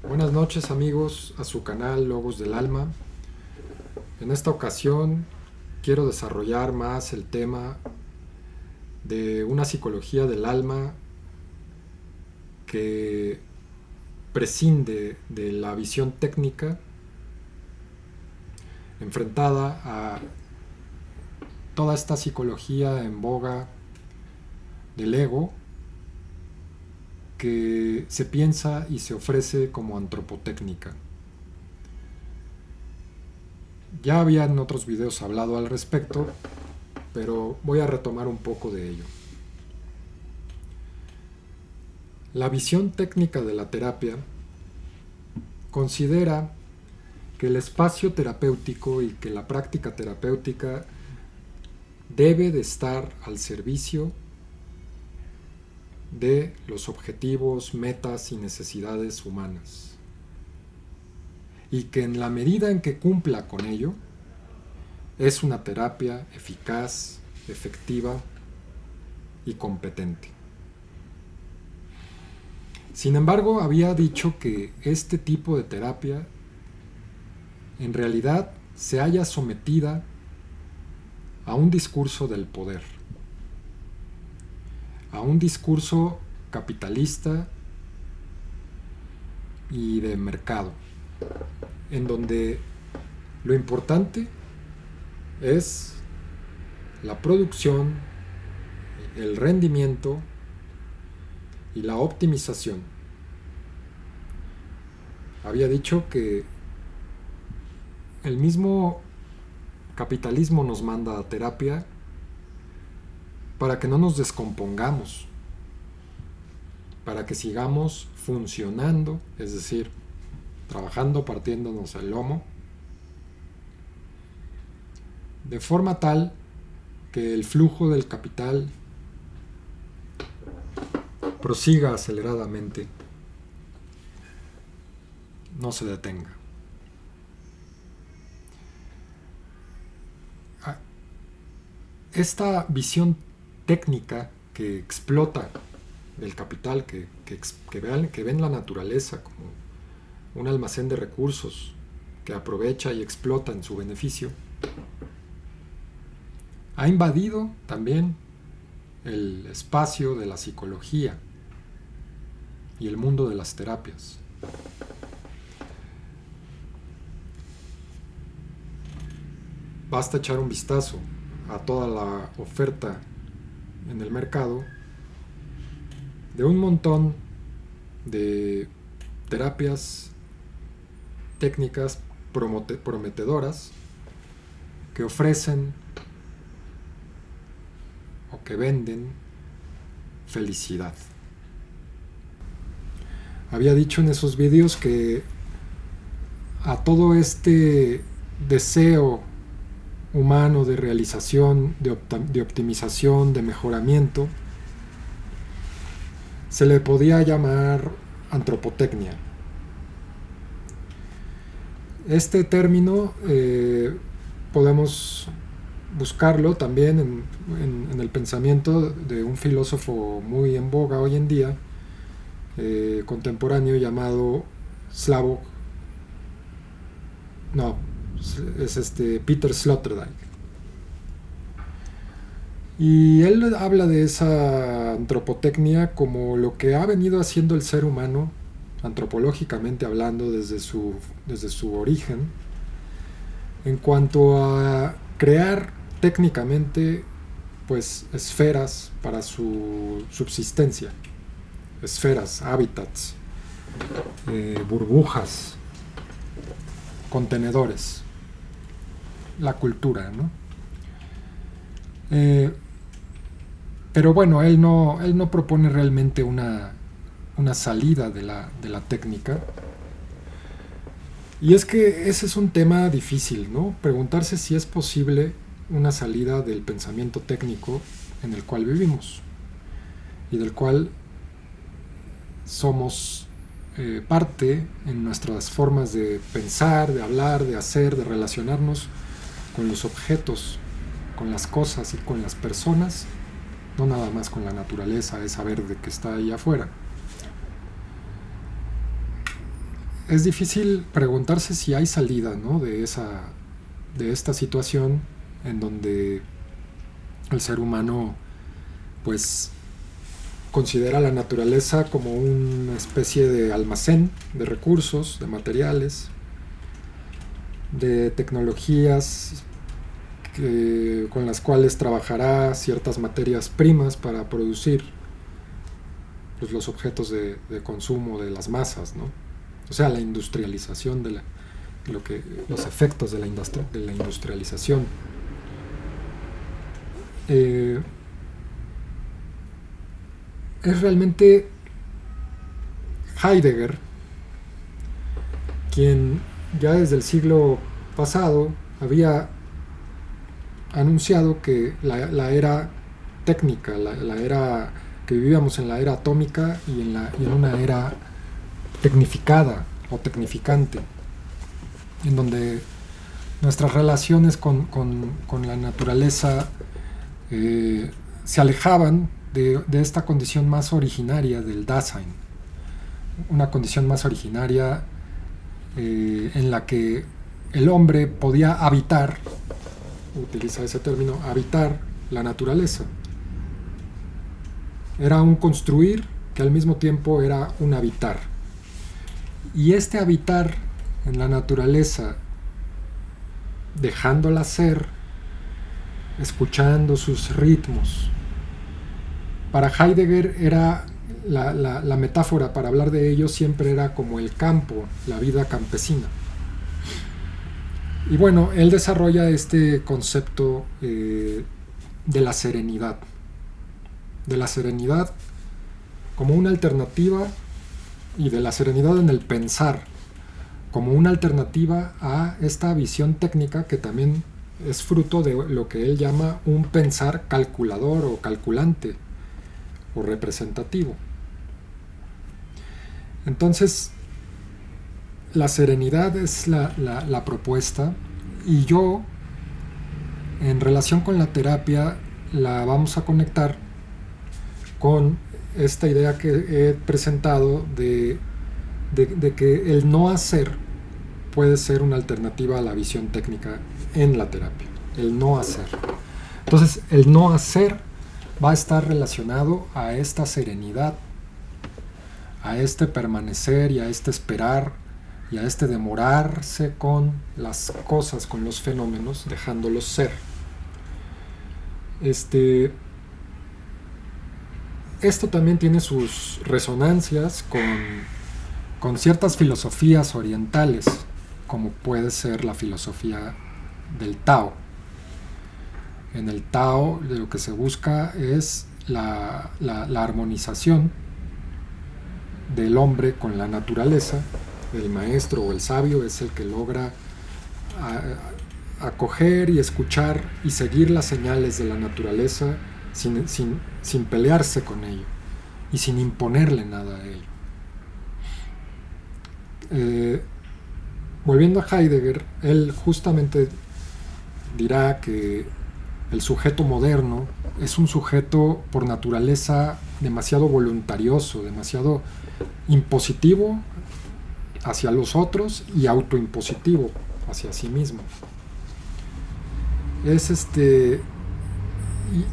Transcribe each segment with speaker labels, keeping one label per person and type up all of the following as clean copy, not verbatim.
Speaker 1: Buenas noches amigos a su canal Logos del Alma. En esta ocasión quiero desarrollar más el tema de una psicología del alma que prescinde de la visión técnica enfrentada a toda esta psicología en boga del ego que se piensa y se ofrece como antropotécnica. Ya había en otros videos hablado al respecto, pero voy a retomar un poco de ello. La visión técnica de la terapia considera que el espacio terapéutico y que la práctica terapéutica debe de estar al servicio de los objetivos, metas y necesidades humanas. Y que en la medida en que cumpla con ello, es una terapia eficaz, efectiva y competente. Sin embargo, había dicho que este tipo de terapia en realidad se halla sometida a un discurso del poder, a un discurso capitalista y de mercado, en donde lo importante es la producción, el rendimiento y la optimización. Había dicho que el mismo capitalismo nos manda a terapia para que no nos descompongamos, para que sigamos funcionando, es decir, trabajando partiéndonos el lomo, de forma tal que el flujo del capital prosiga aceleradamente, no se detenga. Esta visión técnica que explota el capital, que ven la naturaleza como un almacén de recursos que aprovecha y explota en su beneficio, ha invadido también el espacio de la psicología y el mundo de las terapias. Basta echar un vistazo a toda la oferta en el mercado de un montón de terapias técnicas prometedoras que ofrecen o que venden felicidad. Había dicho en esos vídeos que a todo este deseo humano de realización, de optimización, de mejoramiento, se le podía llamar antropotecnia. Este término podemos buscarlo también en el pensamiento de un filósofo muy en boga hoy en día, contemporáneo, llamado Slavoj, no, es Peter Sloterdijk. Y él habla de esa antropotecnia como lo que ha venido haciendo el ser humano, antropológicamente hablando, desde su origen, en cuanto a crear técnicamente pues esferas para su subsistencia, esferas, hábitats, burbujas, contenedores, la cultura, ¿no? Pero bueno, él no propone realmente una salida de la técnica. Y es que ese es un tema difícil, ¿no? Preguntarse si es posible una salida del pensamiento técnico en el cual vivimos y del cual somos parte en nuestras formas de pensar, de hablar, de hacer, de relacionarnos con los objetos, con las cosas y con las personas, no nada más con la naturaleza esa verde que está ahí afuera. es difícil preguntarse si hay salida, ¿no?, de esta situación en donde el ser humano pues considera la naturaleza como una especie de almacén de recursos, de materiales, de tecnologías con las cuales trabajará ciertas materias primas para producir pues, los objetos de consumo de las masas, ¿no? O sea, la industrialización de los efectos de la industrialización. Es realmente Heidegger quien ya desde el siglo pasado había anunciado que la era técnica, la era que vivíamos en la era atómica y en una era tecnificada o tecnificante, en donde nuestras relaciones con la naturaleza se alejaban de esta condición más originaria del Dasein, una condición más originaria en la que el hombre podía habitar, utiliza ese término, habitar la naturaleza. Era un construir que al mismo tiempo era un habitar. Y este habitar en la naturaleza, dejándola ser, escuchando sus ritmos, para Heidegger era la metáfora para hablar de ello siempre era como el campo, la vida campesina. Y bueno, él desarrolla este concepto de la serenidad como una alternativa, y de la serenidad en el pensar como una alternativa a esta visión técnica que también es fruto de lo que él llama un pensar calculador o calculante o representativo. Entonces, la serenidad es la propuesta, y yo, en relación con la terapia, la vamos a conectar con esta idea que he presentado de que el no hacer puede ser una alternativa a la visión técnica en la terapia. El no hacer. Entonces, el no hacer va a estar relacionado a esta serenidad, a este permanecer y a este esperar y a este demorarse con las cosas, con los fenómenos, dejándolos ser. Esto también tiene sus resonancias con ciertas filosofías orientales, como puede ser la filosofía del Tao. En el Tao lo que se busca es la armonización del hombre con la naturaleza. El maestro o el sabio es el que logra acoger y escuchar y seguir las señales de la naturaleza sin pelearse con ello y sin imponerle nada a ello. Volviendo a Heidegger, él justamente dirá que el sujeto moderno es un sujeto por naturaleza demasiado voluntarioso, demasiado impositivo hacia los otros y autoimpositivo hacia sí mismo. Es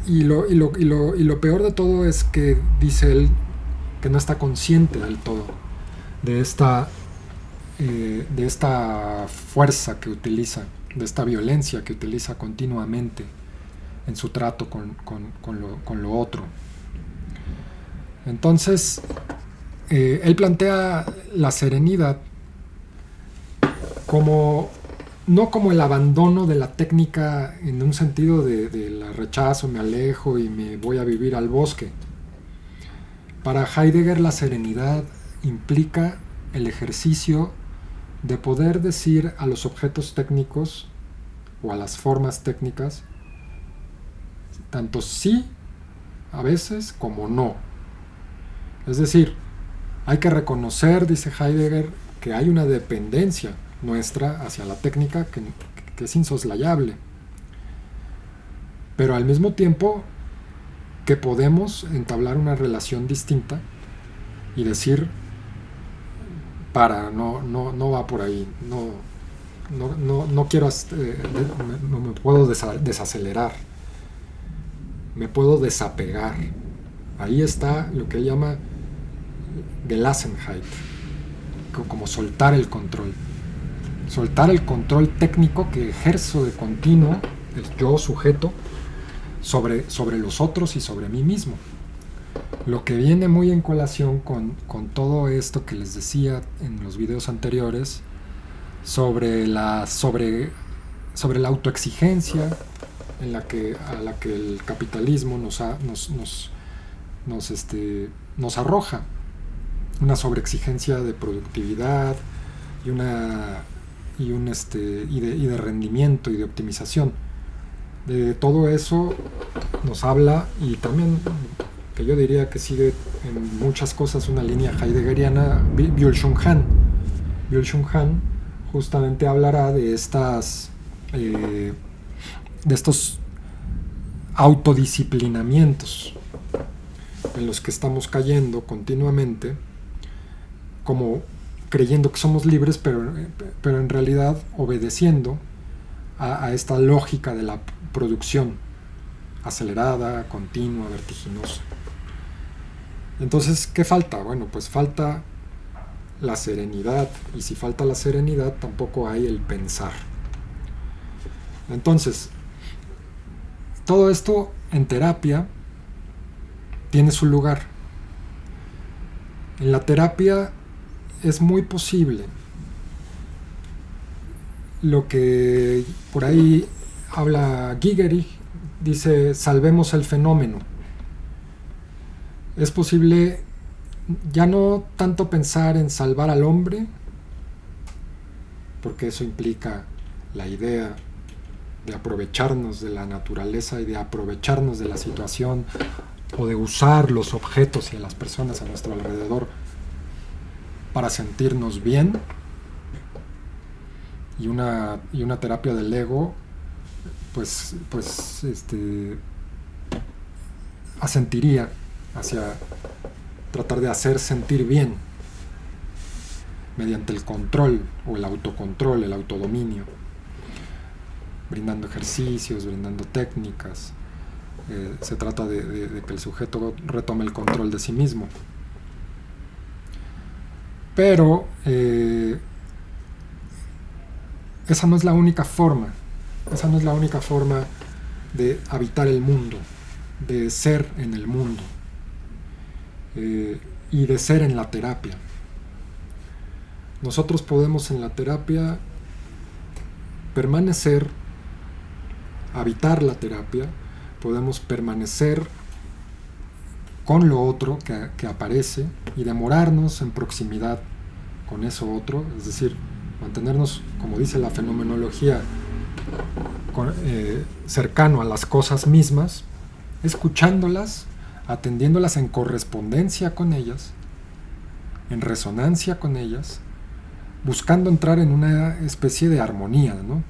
Speaker 1: y lo peor de todo es que, dice él, que no está consciente del todo de esta fuerza que utiliza, de esta violencia que utiliza continuamente en su trato con lo otro. Entonces, él plantea la serenidad no como el abandono de la técnica en un sentido de la rechazo, me alejo y me voy a vivir al bosque. Para Heidegger, la serenidad implica el ejercicio de poder decir a los objetos técnicos o a las formas técnicas tanto sí a veces como no. Es decir, hay que reconocer, dice Heidegger, que hay una dependencia nuestra hacia la técnica que es insoslayable, pero al mismo tiempo que podemos entablar una relación distinta y decir no va por ahí, no quiero, no me puedo desacelerar, me puedo desapegar. Ahí está lo que él llama Gelassenheit, como soltar el control técnico que ejerzo de continuo, el yo sujeto, sobre los otros y sobre mí mismo. Lo que viene muy en colación con todo esto que les decía en los videos anteriores sobre la autoexigencia a la que el capitalismo nos arroja, una sobreexigencia de productividad y de rendimiento y de optimización. De todo eso nos habla, y también que yo diría que sigue en muchas cosas una línea heideggeriana, Byung-Chul Han. Byung-Chul Han justamente hablará de estos autodisciplinamientos en los que estamos cayendo continuamente, como creyendo que somos libres, pero en realidad obedeciendo a esta lógica de la producción acelerada, continua, vertiginosa. Entonces, ¿qué falta? Bueno, pues falta la serenidad, y si falta la serenidad, tampoco hay el pensar. Entonces, todo esto en terapia tiene su lugar. En la terapia es muy posible lo que por ahí habla Gigerich, dice: salvemos el fenómeno. Es posible ya no tanto pensar en salvar al hombre, porque eso implica la idea de aprovecharnos de la naturaleza y de aprovecharnos de la situación, o de usar los objetos y a las personas a nuestro alrededor para sentirnos bien. Y una terapia del ego asentiría hacia tratar de hacer sentir bien mediante el control o el autocontrol, el autodominio, brindando ejercicios, brindando técnicas. Se trata de que el sujeto retome el control de sí mismo. Pero esa no es la única forma. Esa no es la única forma de habitar el mundo, de ser en el mundo, y de ser en la terapia. Nosotros podemos en la terapia permanecer, habitar la terapia, podemos permanecer con lo otro que aparece y demorarnos en proximidad con eso otro, es decir, mantenernos, como dice la fenomenología, cercano a las cosas mismas, escuchándolas, atendiéndolas en correspondencia con ellas, en resonancia con ellas, buscando entrar en una especie de armonía, ¿no?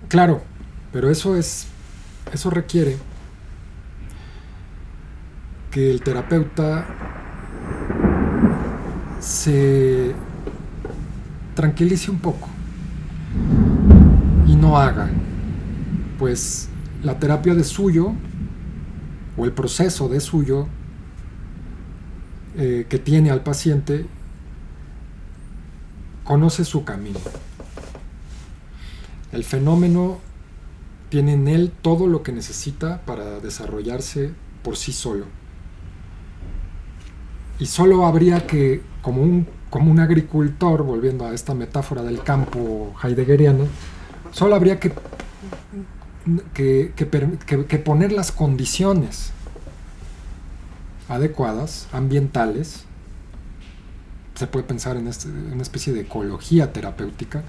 Speaker 1: Claro, pero eso requiere que el terapeuta se tranquilice un poco y no haga, pues la terapia de suyo, o el proceso de suyo que tiene al paciente, conoce su camino. El fenómeno tiene en él todo lo que necesita para desarrollarse por sí solo. Y solo habría que, como un agricultor, volviendo a esta metáfora del campo heideggeriano, solo habría que poner las condiciones adecuadas, ambientales. Se puede pensar en una especie de ecología terapéutica,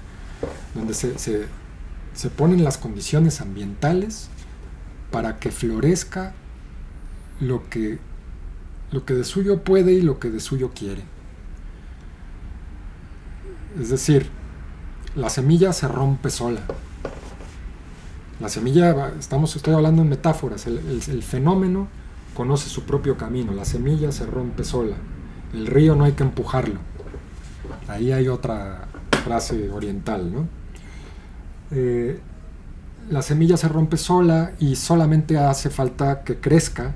Speaker 1: donde se ponen las condiciones ambientales para que florezca lo que de suyo puede y lo que de suyo quiere. Es decir, la semilla se rompe sola. La semilla, estoy hablando en metáforas, el fenómeno conoce su propio camino, la semilla se rompe sola, el río no hay que empujarlo. Ahí hay otra frase oriental, ¿no? La semilla se rompe sola y solamente hace falta que crezca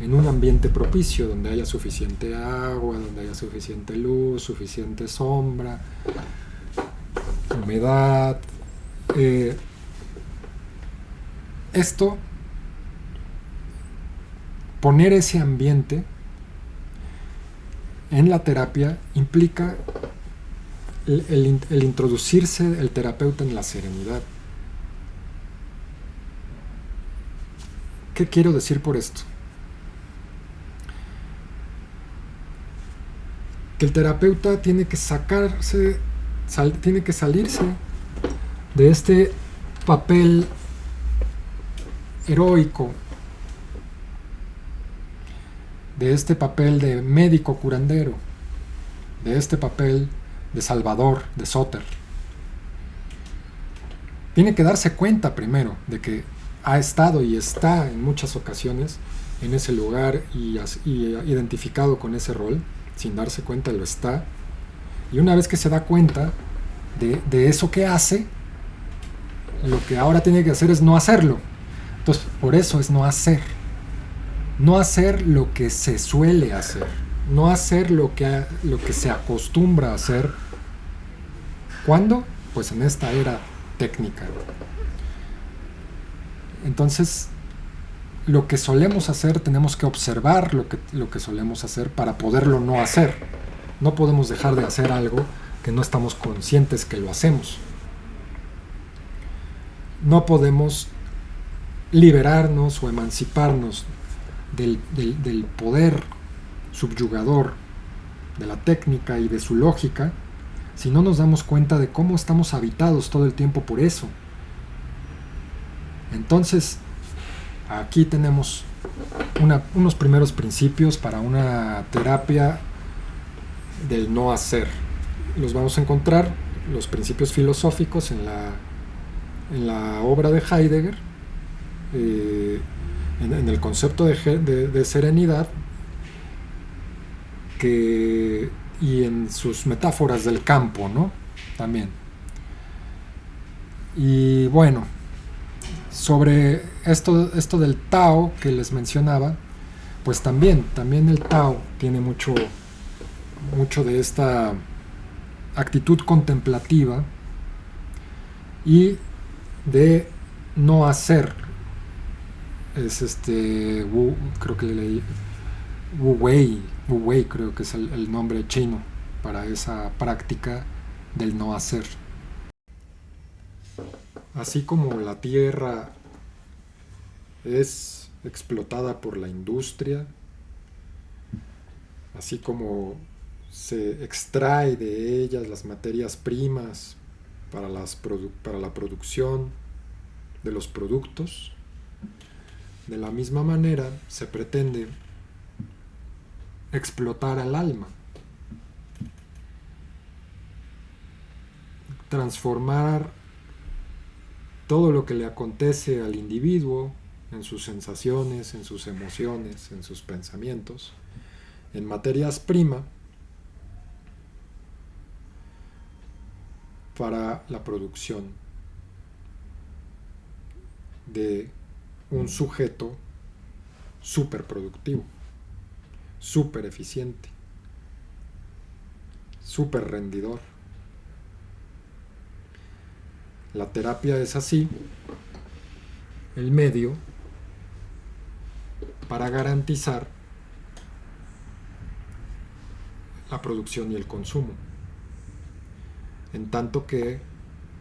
Speaker 1: en un ambiente propicio, donde haya suficiente agua, donde haya suficiente luz, suficiente sombra, humedad. Poner ese ambiente en la terapia implica el introducirse el terapeuta en la serenidad. ¿Qué quiero decir por esto? Que el terapeuta tiene que tiene que salirse de este papel heroico, de este papel de médico curandero, de este papel de salvador, de sóter. Tiene que darse cuenta primero de que ha estado y está en muchas ocasiones en ese lugar y identificado con ese rol. Sin darse cuenta lo está, y una vez que se da cuenta de eso que hace, lo que ahora tiene que hacer es no hacerlo. Entonces, por eso es no hacer lo que se suele hacer, no hacer lo que se acostumbra a hacer. ¿Cuándo? Pues en esta era técnica. Entonces, lo que solemos hacer, tenemos que observar lo que solemos hacer para poderlo no hacer. No podemos dejar de hacer algo que no estamos conscientes que lo hacemos. No podemos liberarnos o emanciparnos del poder subyugador de la técnica y de su lógica si no nos damos cuenta de cómo estamos habitados todo el tiempo por eso. Entonces, aquí tenemos unos primeros principios para una terapia del no hacer. Los vamos a encontrar, los principios filosóficos, en la obra de Heidegger, en el concepto de serenidad, y en sus metáforas del campo, ¿no? También. Y bueno, sobre esto del Tao que les mencionaba, pues también el Tao tiene mucho de esta actitud contemplativa y de no hacer. Es creo que le leí Wu Wei creo que es el nombre chino para esa práctica del no hacer. Así como la tierra es explotada por la industria, así como se extrae de ellas las materias primas para la producción de los productos, de la misma manera se pretende explotar al alma, transformar todo lo que le acontece al individuo en sus sensaciones, en sus emociones, en sus pensamientos, en materias primas para la producción de un sujeto súper productivo, súper eficiente, súper rendidor. La terapia es así el medio para garantizar la producción y el consumo, en tanto que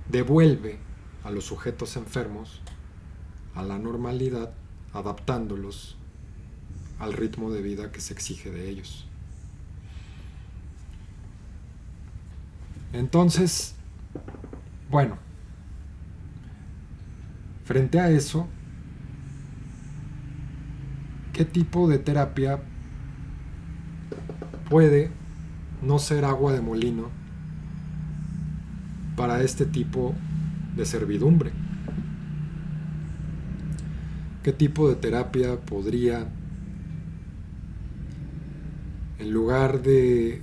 Speaker 1: devuelve a los sujetos enfermos a la normalidad, adaptándolos al ritmo de vida que se exige de ellos. Entonces, bueno, frente a eso, ¿qué tipo de terapia puede no ser agua de molino para este tipo de servidumbre? ¿Qué tipo de terapia podría en lugar de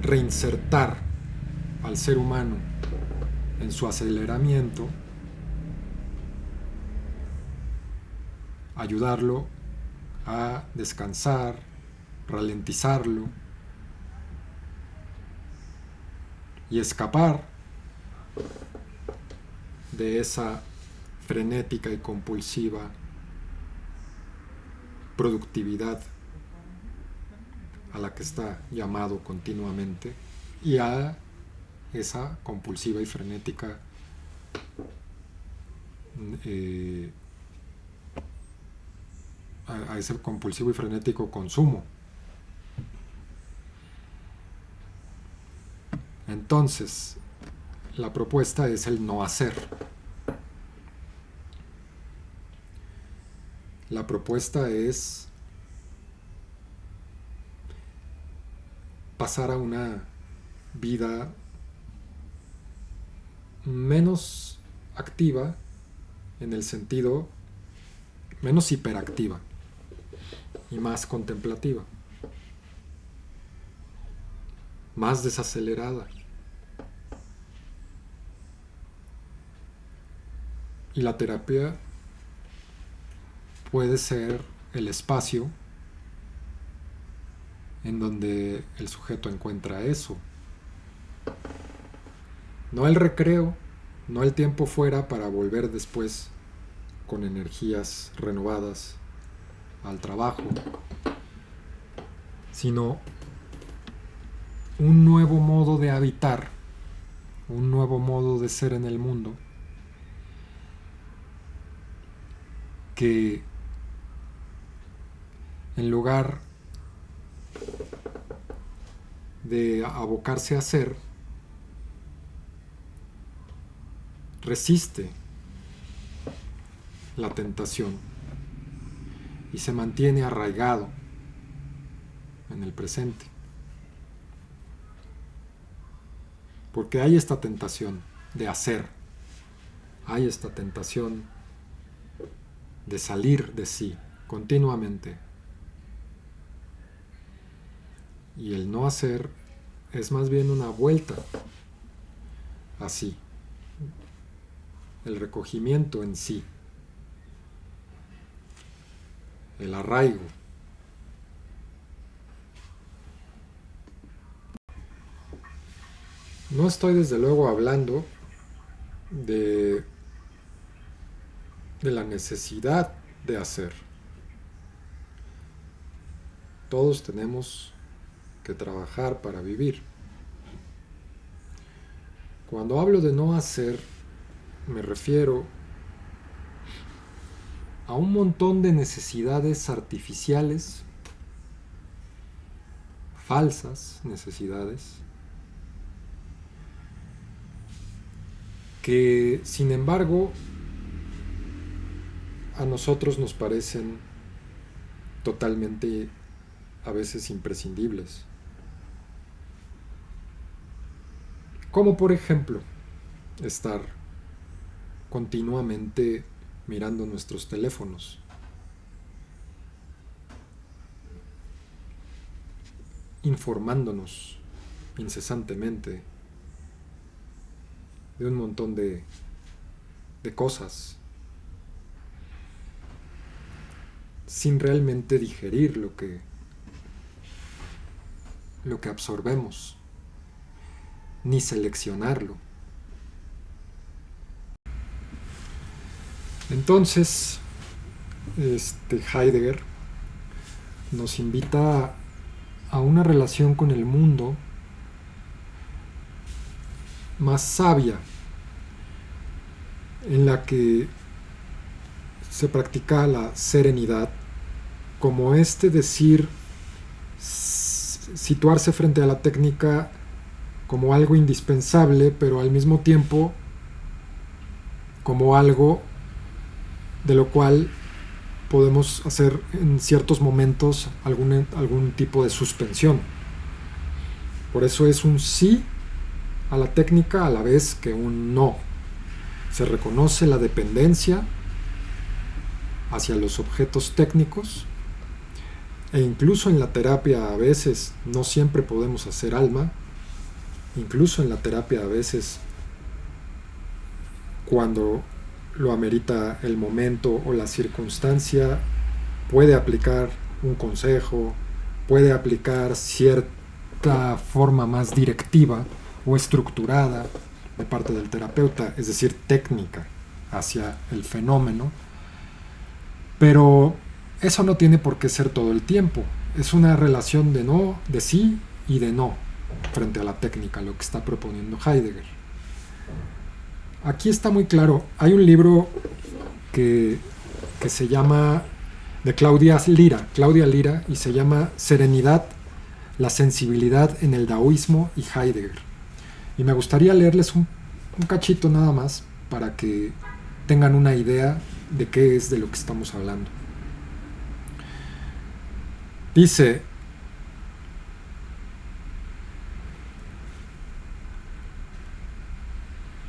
Speaker 1: reinsertar al ser humano en su aceleramiento, ayudarlo a descansar, ralentizarlo y escapar de esa frenética y compulsiva productividad a la que está llamado continuamente, y a esa compulsiva y frenética a ese compulsivo y frenético consumo. Entonces, la propuesta es el no hacer. La propuesta es pasar a una vida menos activa, en el sentido menos hiperactiva y más contemplativa, más desacelerada. Y la terapia puede ser el espacio en donde el sujeto encuentra eso. No el recreo, no el tiempo fuera para volver después con energías renovadas al trabajo, sino un nuevo modo de habitar, un nuevo modo de ser en el mundo, que en lugar de abocarse a hacer, resiste la tentación y se mantiene arraigado en el presente. Porque hay esta tentación de hacer, hay esta tentación de salir de sí continuamente. Y el no hacer es más bien una vuelta así, el recogimiento en sí, el arraigo. No estoy desde luego hablando de la necesidad de hacer. Todos tenemos que trabajar para vivir. Cuando hablo de no hacer, me refiero a un montón de necesidades artificiales, falsas necesidades, que sin embargo a nosotros nos parecen totalmente, a veces, imprescindibles. Como por ejemplo, estar continuamente mirando nuestros teléfonos, informándonos incesantemente de un montón de cosas, sin realmente digerir lo que absorbemos, ni seleccionarlo. Entonces, Heidegger nos invita a una relación con el mundo más sabia, en la que se practica la serenidad, como situarse frente a la técnica como algo indispensable, pero al mismo tiempo como algo de lo cual podemos hacer en ciertos momentos algún tipo de suspensión. Por eso es un sí a la técnica a la vez que un no. Se reconoce la dependencia hacia los objetos técnicos, E incluso en la terapia a veces no siempre podemos hacer alma. Incluso en la terapia a veces, cuando lo amerita el momento o la circunstancia, puede aplicar un consejo, puede aplicar cierta forma más directiva o estructurada de parte del terapeuta, es decir, técnica hacia el fenómeno, pero eso no tiene por qué ser todo el tiempo. Es una relación de no, de sí y de no frente a la técnica, lo que está proponiendo Heidegger. Aquí está muy claro. Hay un libro que se llama, de Claudia Lira, y se llama Serenidad, la sensibilidad en el daoísmo y Heidegger. Y me gustaría leerles un cachito nada más para que tengan una idea de qué es de lo que estamos hablando. Dice: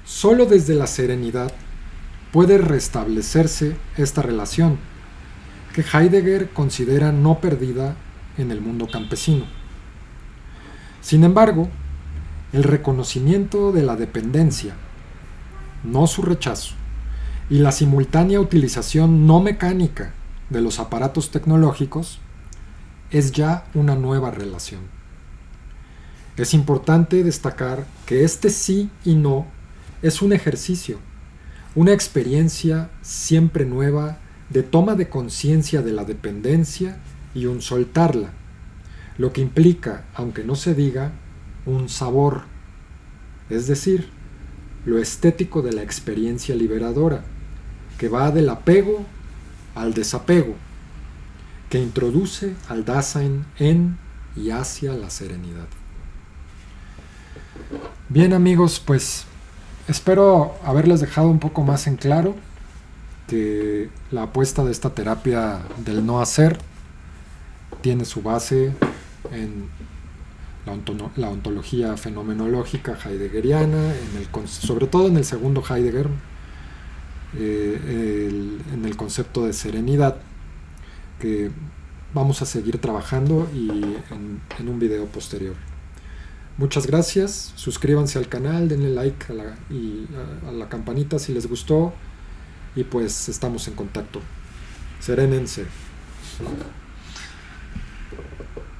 Speaker 1: solo desde la serenidad puede restablecerse esta relación, que Heidegger considera no perdida en el mundo campesino. Sin embargo, el reconocimiento de la dependencia, no su rechazo, y la simultánea utilización no mecánica de los aparatos tecnológicos es ya una nueva relación. Es importante destacar que este sí y no es un ejercicio, una experiencia siempre nueva de toma de conciencia de la dependencia y un soltarla, lo que implica, aunque no se diga, un sabor, es decir, lo estético de la experiencia liberadora, que va del apego al desapego, que introduce al Dasein en y hacia la serenidad. Bien, amigos, pues espero haberles dejado un poco más en claro que la apuesta de esta terapia del no hacer tiene su base en la ontología fenomenológica heideggeriana, sobre todo en el segundo Heidegger, en el concepto de serenidad, que vamos a seguir trabajando y en un video posterior. Muchas gracias, suscríbanse al canal, denle like a la campanita si les gustó, y pues estamos en contacto. Serénense.